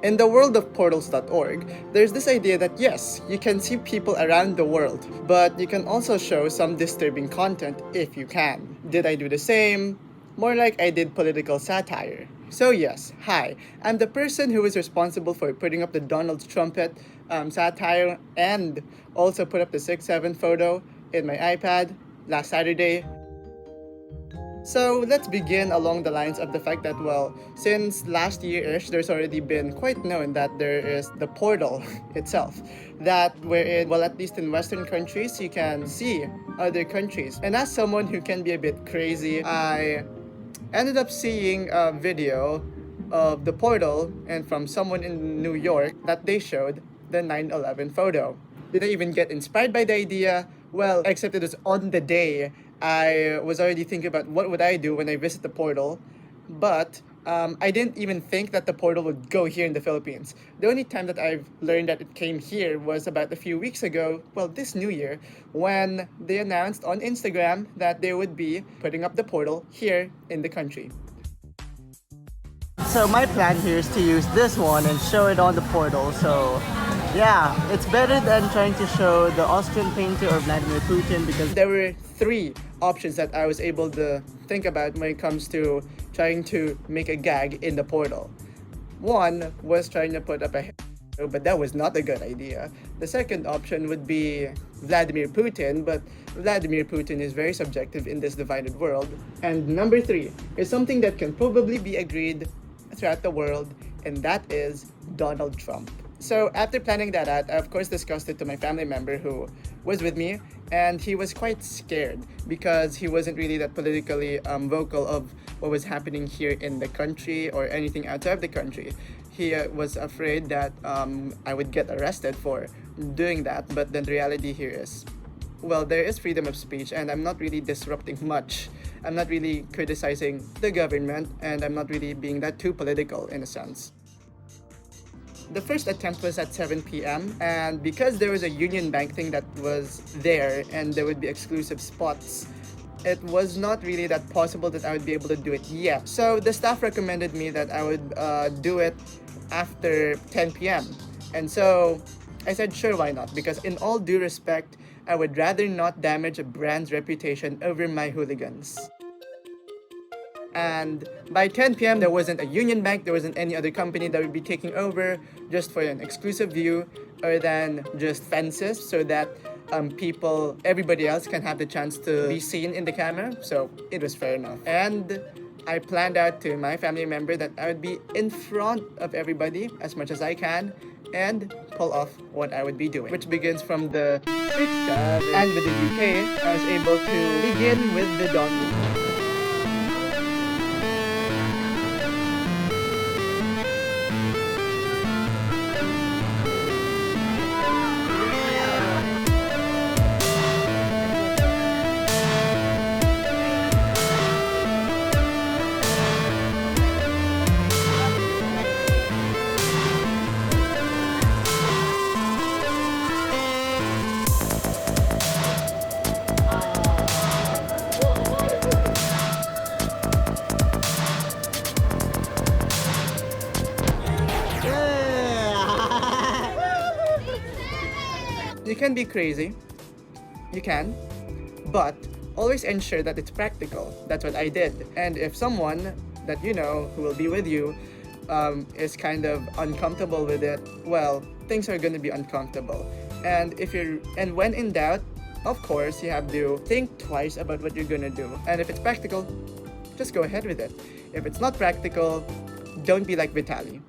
In the world of portals.org, there's this idea that yes, you can see people around the world, but you can also show some disturbing content if you can. Did I do the same? More like I did political satire. So yes, hi, I'm the person who is responsible for putting up the Donald Trumpet satire and also put up the 6-7 photo in my iPad last Saturday. So let's begin along the lines of the fact that, well, since last year-ish, there's already been quite known that there is the portal itself. That wherein, well, at least in Western countries, you can see other countries. And as someone who can be a bit crazy, I ended up seeing a video of the portal and from someone in New York that they showed the 9/11 photo. Did I even get inspired by the idea? Well, except it was on the day I was already thinking about what would I do when I visit the portal, but I didn't even think that the portal would go here in the Philippines. The only time that I've learned that it came here was about a few weeks ago, well, this New Year, when they announced on Instagram that they would be putting up the portal here in the country. So my plan here is to use this one and show it on the portal, so yeah, it's better than trying to show the Austrian painter or Vladimir Putin, because there were three options that I was able to think about when it comes to trying to make a gag in the portal. One was trying to put up a but that was not a good idea. The second option would be Vladimir Putin, but Vladimir Putin is very subjective in this divided world. And number three is something that can probably be agreed throughout the world, and that is Donald Trump. So after planning that out, I of course discussed it to my family member who was with me, and he was quite scared because he wasn't really that politically vocal of what was happening here in the country or anything outside of the country. He was afraid that I would get arrested for doing that, but then the reality here is, well, there is freedom of speech and I'm not really disrupting much. I'm not really criticizing the government and I'm not really being that too political in a sense. The first attempt was at 7 p.m. and because there was a Union Bank thing that was there and there would be exclusive spots, it was not really that possible that I would be able to do it yet. So the staff recommended me that I would do it after 10 p.m. And so I said, sure, why not? Because in all due respect, I would rather not damage a brand's reputation over my hooligans. And by 10 p.m. there wasn't a Union Bank, there wasn't any other company that would be taking over just for an exclusive view, other than just fences so that everybody else can have the chance to be seen in the camera. So it was fair enough. And I planned out to my family member that I would be in front of everybody as much as I can and pull off what I would be doing, which begins from the 6-7. And with the UK, I was able to begin with the Don. You can be crazy, you can, but always ensure that it's practical. That's what I did. And if someone that you know who will be with you is kind of uncomfortable with it, well, things are going to be uncomfortable. And when in doubt, of course, you have to think twice about what you're going to do. And if it's practical, just go ahead with it. If it's not practical, don't be like Vitaly.